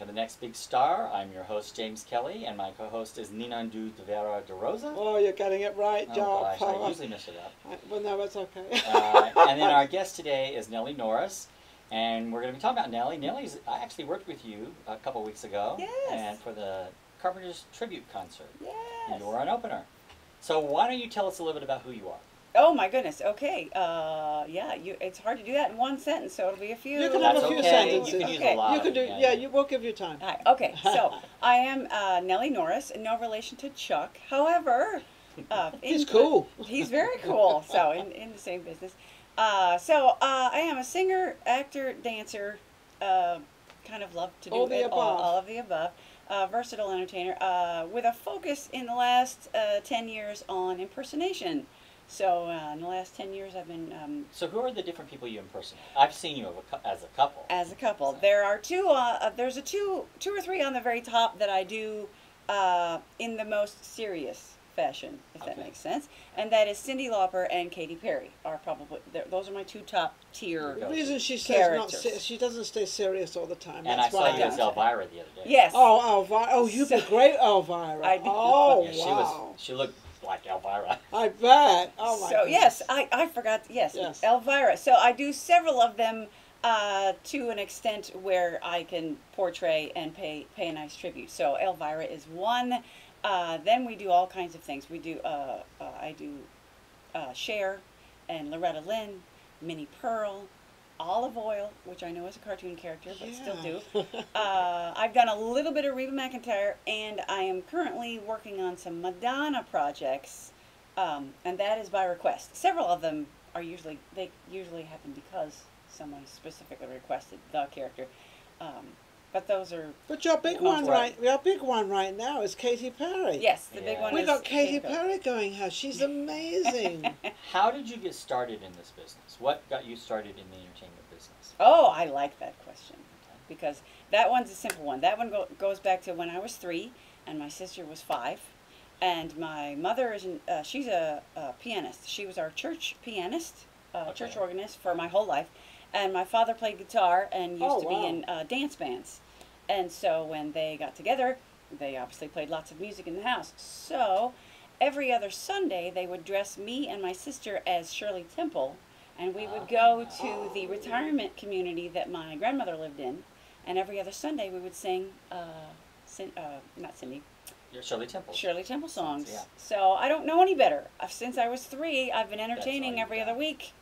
to The Next Big Star. I'm your host, James Kelly, and my co-host is Ninandu de Vera de Rosa. Oh, you're getting it right, Joe. Oh, gosh, I usually mess it up. Well, no, it's okay. And then our guest today is Nellie Norris, and we're going to be talking about Nellie. Nellie's, I actually worked with you a couple weeks ago. Yes. And for the Carpenters Tribute Concert. Yes. You were an opener. So why don't you tell us a little bit about who you are? Oh my goodness. Okay. Yeah. It's hard to do that in one sentence, so it'll be a few. You can have a few sentences. You can use Okay. a lot. You can do. Yeah, we'll give you time. Hi. Okay. So I am Nellie Norris, no relation to Chuck. However, He's cool. He's very cool. So in the same business. I am a singer, actor, dancer. Kind of love to do All the above. all of the above. Versatile entertainer with a focus in the last 10 years on impersonation. So in the last 10 years I've been... So who are the different people you impersonate? I've seen you as a couple. As a couple. So. There are there's two or three on the very top that I do in the most serious fashion, if that makes sense. And that is Cyndi Lauper and Katy Perry. Are probably those are my two top tier The reason she says characters. she doesn't stay serious all the time. And That's I saw you as Elvira the other day. Yes. Oh, Elvira. Oh, you'd be great, Elvira. I do. Oh, Yeah, wow. she looked like Elvira. I bet. Oh, my So goodness. yes, I forgot. Yes, Elvira. So I do several of them to an extent where I can portray and pay a nice tribute. So Elvira is one. Then we do all kinds of things. We do I do Cher and Loretta Lynn, Minnie Pearl, Olive Oil, which I know is a cartoon character, but still do. I've done a little bit of Reba McEntire, and I am currently working on some Madonna projects, and that is by request. Several of them are usually happen because someone specifically requested the character. But those are. But your big one right now is Katy Perry. Yes, the big one. We is got Katy Perry going here. She's amazing. How did you get started in this business? What got you started in the entertainment business? Oh, I like that question because that one's a simple one. That one goes back to when I was 3 and my sister was 5, and my mother is she's a pianist. She was our church pianist, church organist for my whole life, and my father played guitar and used to be in dance bands. And so when they got together, they obviously played lots of music in the house. So every other Sunday, they would dress me and my sister as Shirley Temple, and we would go to the retirement community that my grandmother lived in, and every other Sunday we would sing, not Cindy, Shirley Temple. Shirley Temple songs. Yeah. So I don't know any better. Since I was 3, I've been entertaining every other week.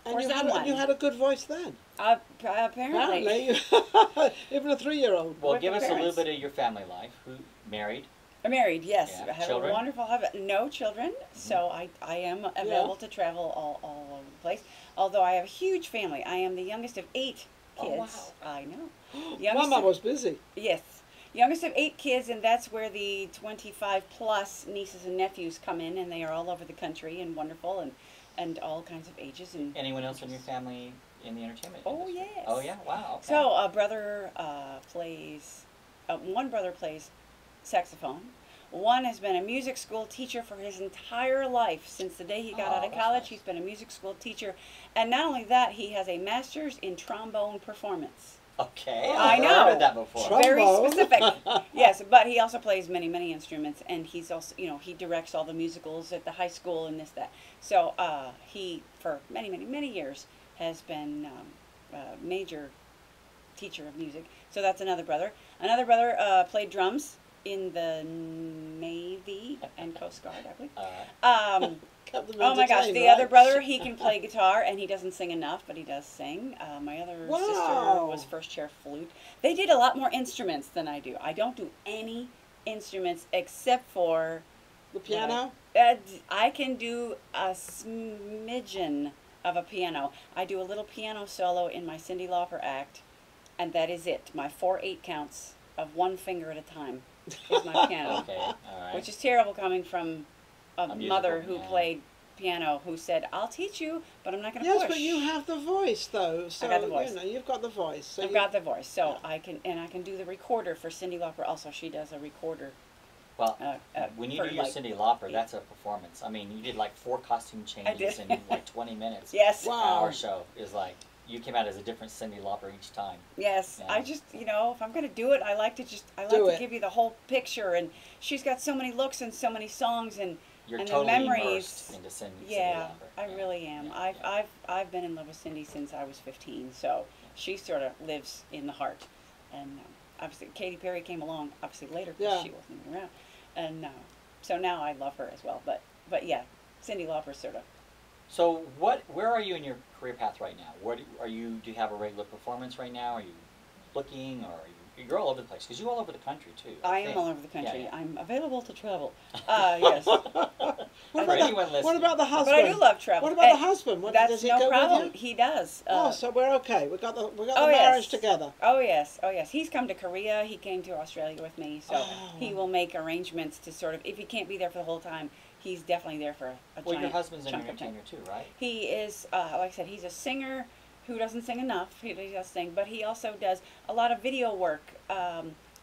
And you had a good voice then. Apparently. Even a 3-year-old. Well, give us a little bit of your family life. Who married? I'm married, yes. Yeah. I have Children? a wonderful husband. No children, so I am available to travel all over the place. Although I have a huge family. I am the youngest of 8 kids. Oh, wow. I know. Mama was busy. Yes. Youngest of 8 kids, and that's where the 25-plus nieces and nephews come in, and they are all over the country and wonderful and all kinds of ages. And anyone else in your family in the entertainment industry? Yes. Oh, yeah? Wow. Okay. So a brother one brother plays saxophone. One has been a music school teacher for his entire life. Since the day he got out of college, nice. He's been a music school teacher. And not only that, he has a master's in trombone performance. Okay. I know. I've heard that before. Very specific. Yes, but he also plays many, many instruments, and he's also, he directs all the musicals at the high school and this, that. So he, for many, many, many years, has been a major teacher of music. So that's another brother. Another brother played drums in the Navy and Coast Guard, I believe. Oh my gosh, the other brother, he can play guitar, and he doesn't sing enough, but he does sing. My other sister was first chair flute. They did a lot more instruments than I do. I don't do any instruments except for... The piano? I can do a smidgen of a piano. I do a little piano solo in my Cyndi Lauper act, and that is it. My 4/8 counts of one finger at a time is my piano. Okay, all right. Which is terrible coming from a mother who played piano, who said, "I'll teach you, but I'm not going to push." Yes, but you have the voice, though. So, I got the voice. You've got the voice. So I've got the voice, so I can do the recorder for Cyndi Lauper. Also, she does a recorder. Well, when you do your Cyndi Lauper, that's a performance. I mean, you did like 4 costume changes in like 20 minutes. Yes. Wow. Our show is like you came out as a different Cyndi Lauper each time. Yes, Yeah. I just, you know, if I'm going to do it, I like to give you the whole picture. And she's got so many looks and so many songs and You're and totally the memories. immersed into Cyndi Yeah, Lauper. I really am. I've been in love with Cyndi since I was 15, so she sort of lives in the heart. And obviously, Katy Perry came along obviously later because she wasn't even around, and so now I love her as well. But yeah, Cyndi Lauper sort of. So where are you in your career path right now? What are you? Do you have a regular performance right now? Are you looking, or are you? You're all over the place because you're all over the country too. I am all over the country. Yeah, yeah. I'm available to travel. Yes. What about the husband? But I do love travel. What about the husband? That's does he no go problem. with you? He does. So we're okay. We got the marriage together. Oh yes, oh yes. He's come to Korea. He came to Australia with me, so he will make arrangements to sort of. If he can't be there for the whole time, he's definitely there for a Well, giant your husband's an chunk of entertainer too, right? He is, like I said, he's a singer who doesn't sing enough. He does sing, but he also does a lot of video work.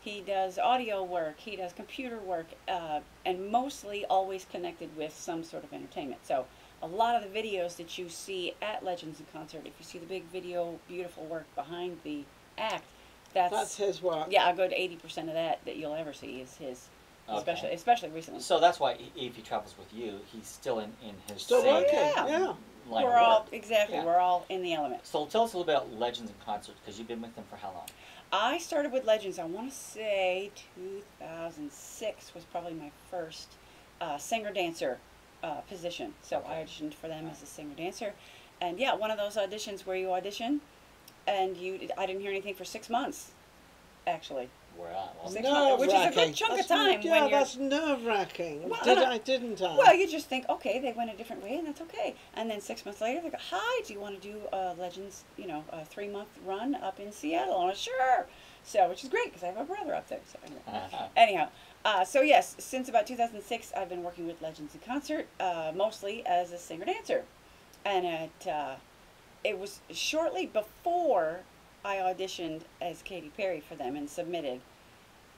He does audio work. He does computer work, and mostly always connected with some sort of entertainment. So a lot of the videos that you see at Legends in Concert, if you see the big video, beautiful work behind the act, that's his work. Yeah, a good 80% of that you'll ever see is his. Okay. Especially recently. So that's why if he travels with you, he's still in his Still same working. Yeah. line We're of all work. exactly. Yeah. We're all in the element. So tell us a little bit about Legends in Concert because you've been with them for how long? I started with Legends, I want to say 2006 was probably my first singer-dancer position. So Okay. I auditioned for them as a singer-dancer. And yeah, one of those auditions where you audition and I didn't hear anything for 6 months, actually. Wow. Well, 6 months, which is a good chunk of time. Yeah, when you're, that's nerve-wracking. Well, Didn't I? Well, you just think, okay, they went a different way, and that's okay. And then 6 months later, they go, hi, do you want to do Legends, a 3-month run up in Seattle? And I was, sure. So, which is great, because I have a brother up there. So, anyhow, so yes, since about 2006, I've been working with Legends in Concert, mostly as a singer-dancer. And it was shortly before I auditioned as Katy Perry for them and submitted.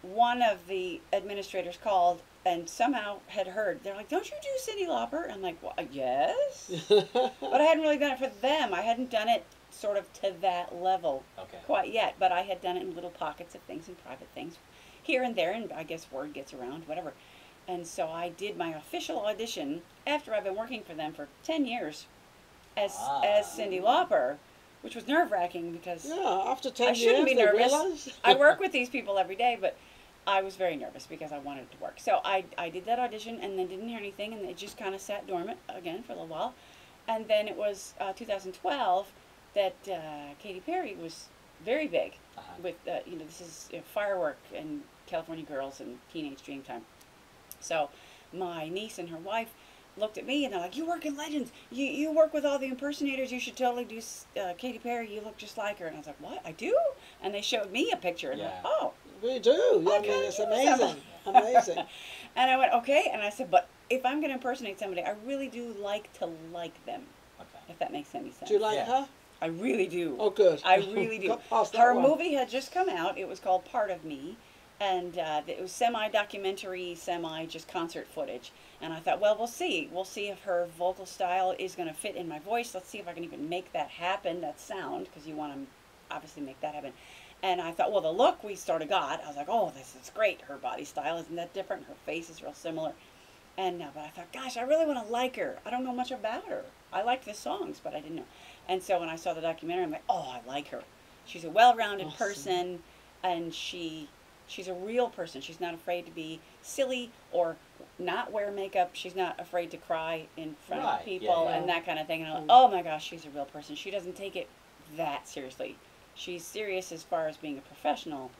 One of the administrators called and somehow had heard. They're like, don't you do Cyndi Lauper? I'm like, well, yes. But I hadn't really done it for them. I hadn't done it sort of to that level quite yet. But I had done it in little pockets of things and private things here and there. And I guess word gets around, whatever. And so I did my official audition after I've been working for them for 10 years as Cyndi Lauper. Which was nerve-wracking because after 10 I shouldn't be nervous. Realize? I work with these people every day, but I was very nervous because I wanted it to work. So I did that audition and then didn't hear anything, and it just kind of sat dormant again for a little while. And then it was 2012 that Katy Perry was very big with, this is Firework and California Girls and Teenage Dreamtime. So my niece and her wife looked at me and they're like, you work in Legends, you work with all the impersonators, you should totally do Katy Perry, you look just like her. And I was like, what, I do? And they showed me a picture and like, oh, we do. I mean, it's amazing. Amazing. And I went, okay. And I said, but if I'm going to impersonate somebody, I really do like to like them, if that makes any sense. Do you like her? I really do. Oh, good. I really do. Her movie had just come out. It was called Part of Me. And it was semi-documentary, semi-just concert footage. And I thought, well, we'll see. We'll see if her vocal style is going to fit in my voice. Let's see if I can even make that happen, that sound, because you want to obviously make that happen. And I thought, well, the look we sort of got, I was like, oh, this is great. Her body style isn't that different. Her face is real similar. And but I thought, gosh, I really want to like her. I don't know much about her. I liked the songs, but I didn't know. And so when I saw the documentary, I'm like, oh, I like her. She's a well-rounded person, and she's a real person. She's not afraid to be silly or not wear makeup. She's not afraid to cry in front of people and that kind of thing. And I'm like, oh my gosh, she's a real person. She doesn't take it that seriously. She's serious as far as being a professional,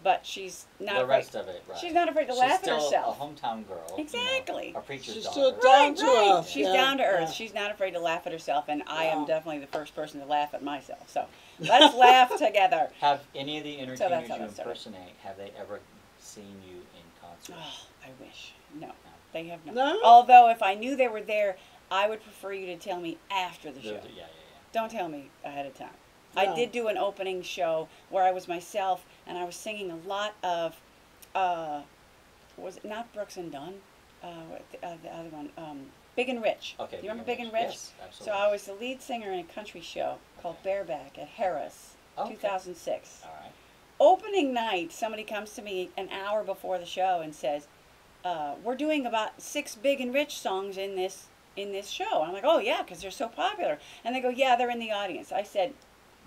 but she's not the afraid. Rest of it, right. She's not afraid to laugh at herself. She's still a hometown girl. Exactly. A preacher's She's daughter. still down to earth. She's down to earth. She's not afraid to laugh at herself, and I am definitely the first person to laugh at myself. So let's laugh together. Have any of the entertainers you started. impersonate, have they ever seen you in concert? Oh, I wish. No, they have not. No? Although if I knew they were there, I would prefer you to tell me after the show. Yeah. Don't tell me ahead of time. No. I did do an opening show where I was myself, and I was singing a lot of, was it not Brooks and Dunn? The other one, Big and Rich. Okay. Do you remember Big and Rich? Yes, absolutely. So I was the lead singer in a country show called Bareback at Harris, 2006. All right. Opening night, somebody comes to me an hour before the show and says, we're doing about 6 Big and Rich songs in this show. And I'm like, oh yeah, because they're so popular. And they go, yeah, they're in the audience. I said,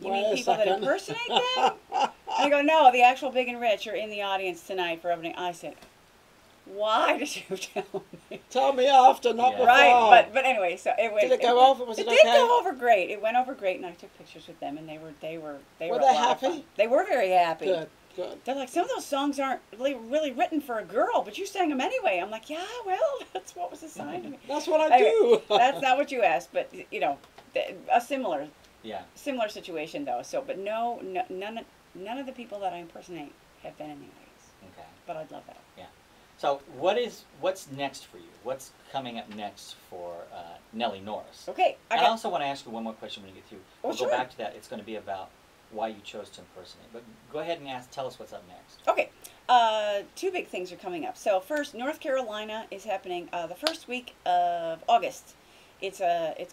you mean people that impersonate them? And they go, no, the actual Big and Rich are in the audience tonight for opening. I said, why did you tell me? Tell me after, not before. Right, but anyway, so it went. Did it go over? Was it okay? It did go over great. It went over great, and I took pictures with them, and they were Were they happy? They were very happy. Good, good. They're like, some of those songs aren't really written for a girl, but you sang them anyway. I'm like, yeah, well, that's what was assigned to me. That's what I do. That's not what you asked, but you know, a similar situation though. So, but none of the people that I impersonate have been in the audience. Okay. But I'd love that. Yeah. So what's next for you? What's coming up next for Nellie Norris? Okay. I also want to ask you one more question when you get through. We'll sure. go back to that. It's going to be about why you chose to impersonate. But go ahead and tell us what's up next. Okay. 2 big things are coming up. So first, North Carolina is happening the first week of August. It's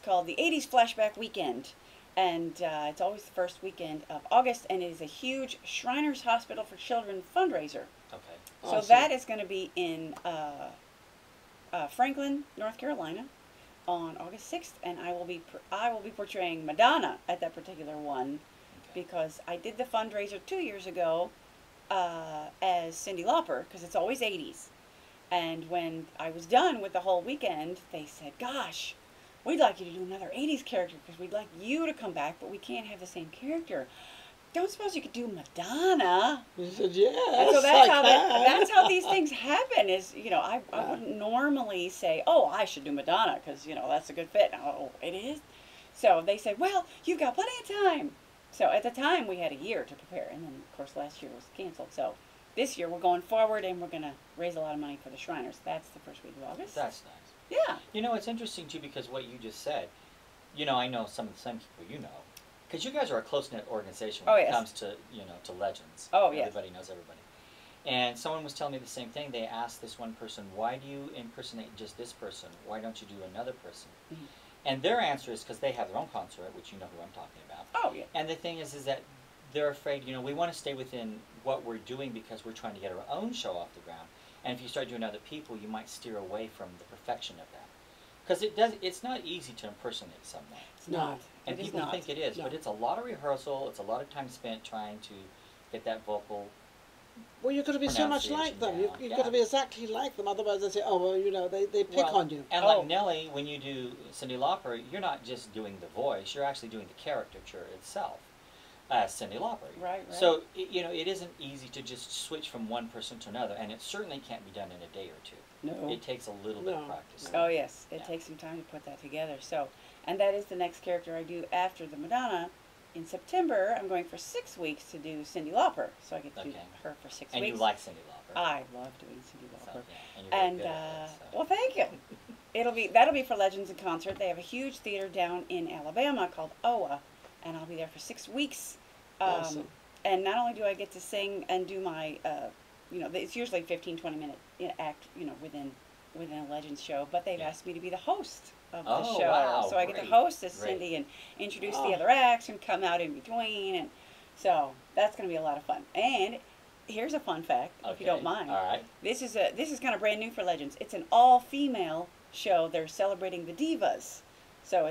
called the 80s Flashback Weekend. And it's always the first weekend of August, and it is a huge Shriners Hospital for Children fundraiser. Okay. So that is going to be in Franklin, North Carolina, on August 6th, and I will be portraying Madonna at that particular one, because I did the fundraiser 2 years ago as Cyndi Lauper, because it's always 80s. And when I was done with the whole weekend, they said, "Gosh, we'd like you to do another 80s character because we'd like you to come back, but we can't have the same character. Don't suppose you could do Madonna?" You said, yes, and so that's how these things happen. Is, you know, I wouldn't normally say, oh, I should do Madonna because, you know, that's a good fit. Oh, it is. So they said, well, you've got plenty of time. So at the time we had a year to prepare, and then of course last year was canceled. So this year we're going forward, and we're going to raise a lot of money for the Shriners. That's the first week of August. That's nice. Yeah. You know, it's interesting too, because what you just said, you know, I know some of the same people you know, because you guys are a close-knit organization when it comes to, you know, to legends. Oh, yes. Everybody knows everybody. And someone was telling me the same thing. They asked this one person, why do you impersonate just this person? Why don't you do another person? Mm-hmm. And their answer is because they have their own concert, which you know who I'm talking about. Oh, yeah. And the thing is that they're afraid, you know, we want to stay within what we're doing because we're trying to get our own show off the ground. And if you start doing other people, you might steer away from the perfection of that. Because it's not easy to impersonate someone. It's not. And people think it is, but it's a lot of rehearsal, it's a lot of time spent trying to get that vocal. Well, you've got to be so much like them. You've got to be exactly like them. Otherwise, they say, oh, well, you know, they pick on you. And like Nellie, when you do Cyndi Lauper, you're not just doing the voice, you're actually doing the caricature itself as Cyndi Lauper. Right. So, you know, it isn't easy to just switch from one person to another, and it certainly can't be done in a day or two. No. It takes a little bit of practice. Oh, yes. It takes some time to put that together. So, and that is the next character I do after the Madonna. In September, I'm going for 6 weeks to do Cyndi Lauper. So I get to do her for 6 weeks. And you like Cyndi Lauper. I love doing Cyndi Lauper. So, and you're very good at it, so. Well, thank you. That'll be for Legends in Concert. They have a huge theater down in Alabama called OWA, and I'll be there for 6 weeks. Awesome. And not only do I get to sing and do my, you know, it's usually 15, 20-minute act, you know, within a Legends show, but they've asked me to be the host of the show. Wow, so I get to host as Cyndi and introduce the other acts and come out in between. And so that's going to be a lot of fun. And here's a fun fact, if you don't mind. All right. This is kind of brand new for Legends. It's an all-female show. They're celebrating the divas. So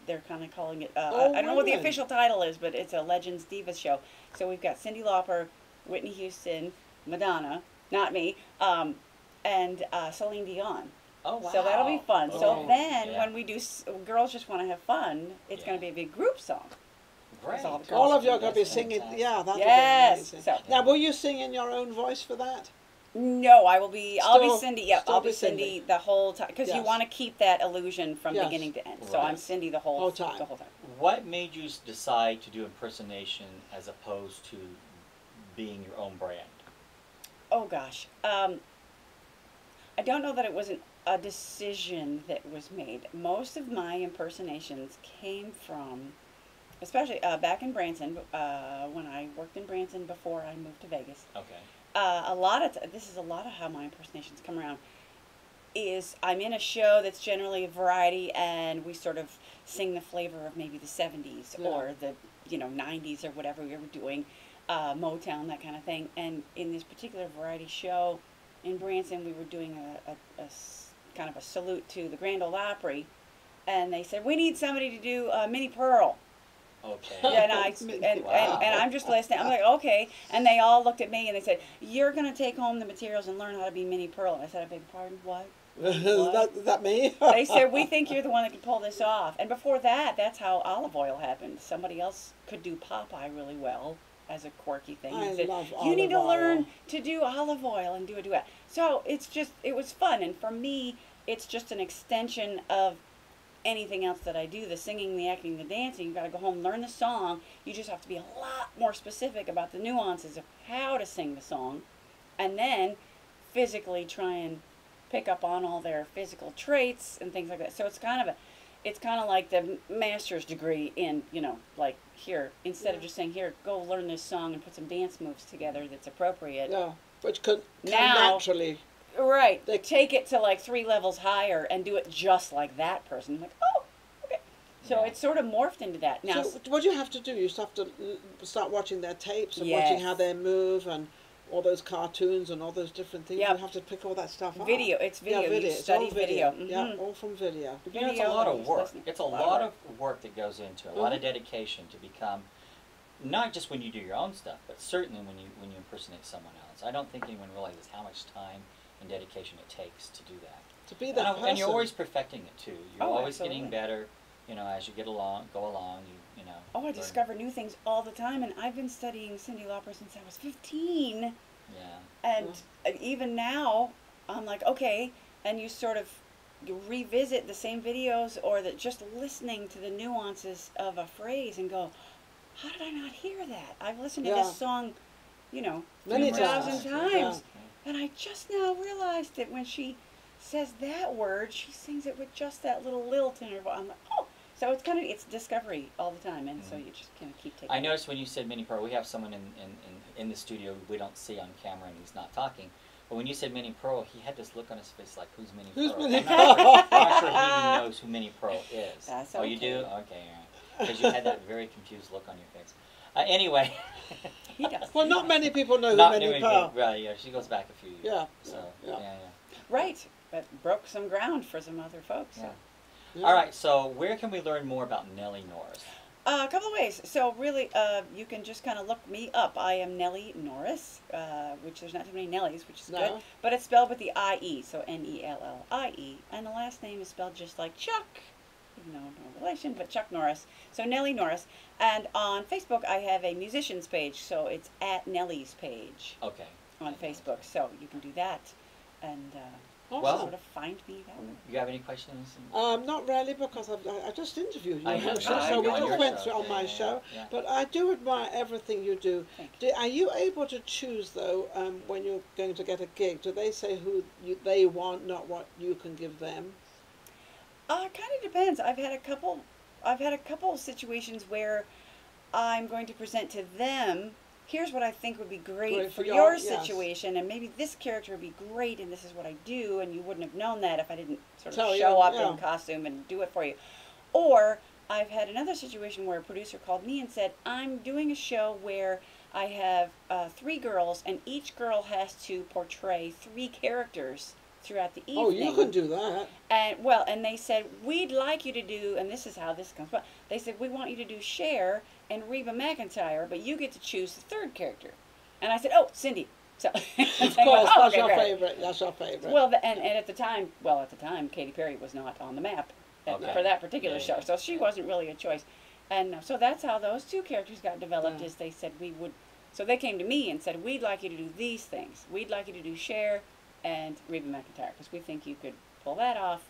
they're kind of calling it, I don't know what the official title is, but it's a Legends Divas show. So we've got Cyndi Lauper, Whitney Houston, Madonna, not me, and Celine Dion. Oh, wow. So that'll be fun. So then when we do Girls Just Want to Have Fun, it's going to be a big group song. Great. All of you are going to be singing. Yeah, that'll be amazing. So, now, will you sing in your own voice for that? No, I'll be Cyndi. Yeah, I'll be Cyndi the whole time, because you want to keep that illusion from beginning to end. So I'm Cyndi the whole time. What made you decide to do impersonation as opposed to being your own brand? Oh gosh, I don't know that it wasn't a decision that was made. Most of my impersonations came from, especially back in Branson, when I worked in Branson before I moved to Vegas. Okay. This is a lot of how my impersonations come around. is I'm in a show that's generally a variety, and we sort of sing the flavor of maybe the 70s or the 90s or whatever we were doing, Motown, that kind of thing. And in this particular variety show in Branson, we were doing a kind of a salute to the Grand Ole Opry, and they said, we need somebody to do Minnie Pearl. Okay. Yeah, and I'm just listening. I'm like, okay. And they all looked at me and they said, you're going to take home the materials and learn how to be Minnie Pearl. And I said, I beg your pardon, what? Is that me? They said, we think you're the one that can pull this off. And before that, that's how Olive Oil happened. Somebody else could do Popeye really well as a quirky thing. I said, love you need to Olive learn Oil. to do Olive Oil and do a duet. So it was fun. And for me, it's just an extension of anything else that I do, the singing, the acting, the dancing. You got to go home, learn the song. You just have to be a lot more specific about the nuances of how to sing the song, and then physically try and pick up on all their physical traits and things like that. So it's kind of like the master's degree in, like here, instead of just saying, here, go learn this song and put some dance moves together that's appropriate. Yeah, which can now, naturally. Right. They take it to like 3 levels higher and do it just like that person. I'm like, oh, okay. So it's sort of morphed into that. Now, so what do you have to do? You just have to start watching their tapes and watching how they move and all those cartoons and all those different things. You have to pick all that stuff up. Video. It's video. Yeah, video. You study video. Mm-hmm. Yeah, all from video. It's a lot of work. It's a lot of work that goes into it. A lot of dedication to become, not just when you do your own stuff, but certainly when you impersonate someone else. I don't think anyone realizes how much time and dedication it takes to do that. To be that person. And you're always perfecting it too. You're always absolutely. Getting better. As you go along. You know. Oh, I discover new things all the time, and I've been studying Cyndi Lauper since I was 15. Yeah. And even now, I'm like, okay, and you sort of revisit the same videos, or that just listening to the nuances of a phrase and go, how did I not hear that? I've listened to this song, many 3,000 times. Yeah. And I just now realized that when she says that word, she sings it with just that little lilt in her voice. I'm like, oh. So it's discovery all the time, and so you just kind of keep taking I noticed when you said Minnie Pearl, we have someone in the studio we don't see on camera and he's not talking. But when you said Minnie Pearl, he had this look on his face like, who's Minnie Pearl? Minnie I'm not sure he even knows who Minnie Pearl is. That's Oh, you do? Okay, because you had that very confused look on your face. Anyway. He does. Well, not many people know who Minnie Pearl. Right, yeah, she goes back a few years. Yeah. So, yeah. Right, but broke some ground for some other folks. So. Yeah. All right, so where can we learn more about Nellie Norris? A couple of ways. So really, you can just kind of look me up. I am Nellie Norris, which there's not too many Nellies, which is good. But it's spelled with the I-E, so N-E-L-L-I-E. And the last name is spelled just like Chuck. No relation, but Chuck Norris. So Nellie Norris. And on Facebook, I have a musicians page, so it's at Nellie's page. Okay. On Facebook, so you can do that. And sort of find me that way. You have any questions? Not really, because I just interviewed you. I know, So we just went through on my yeah, show. yeah. But I do admire everything you do. Are you able to choose, though, when you're going to get a gig? Do they say who they want, not what you can give them? Kind of depends. I've had a couple situations where I'm going to present to them, here's what I think would be great for your situation, and maybe this character would be great, and this is what I do, and you wouldn't have known that if I didn't sort of show up in costume and do it for you. Or I've had another situation where a producer called me and said, I'm doing a show where I have 3 girls, and each girl has to portray 3 characters throughout the evening. Oh, you can do that. And they said, we'd like you to do, and this is how this comes about, they said, we want you to do Cher and Reba McEntire, but you get to choose the 3rd character. And I said, oh, Cyndi. So, of course, that's your favorite. That's your favorite. Well, and at the time, Katy Perry was not on the map for that particular show, so she wasn't really a choice. And so that's how those 2 characters got developed, is they said we would, so they came to me and said, we'd like you to do these things. We'd like you to do Cher and Reba McEntire, because we think you could pull that off,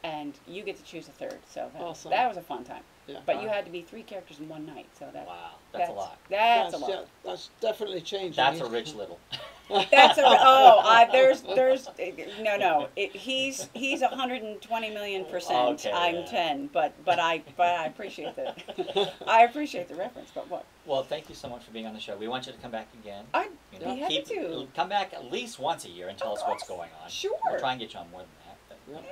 and you get to choose a 3rd. So that was a fun time. Yeah. But you had to be 3 characters in one night, so that's a lot. That's a lot. Yeah, that's definitely changing. That's a rich little. That's he's 120 million %. Okay, I'm 10, but I appreciate that. I appreciate the reference. But what? Well, thank you so much for being on the show. We want you to come back again. I'd be happy to. Come back at least once a year and tell us what's going on. Sure. We'll try and get you on more than that. Yeah. All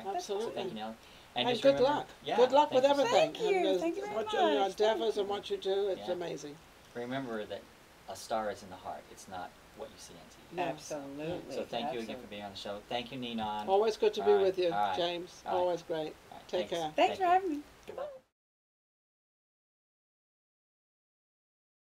right. Absolutely. So thank you, Nellie. And, And just good remember, luck. Yeah, Good luck with thank you. everything. Thank you. And Thank you very what much. your endeavors Thank and what you do, it's Yeah. amazing. Remember that a star is in the heart. It's not what you see on TV. Yeah. Absolutely. So thank you again for being on the show. Thank you, Ninon. Always good to be All right, with you, all right, James. all right. Always great. All right, Take thanks. care. Thanks for you. having me. You're welcome.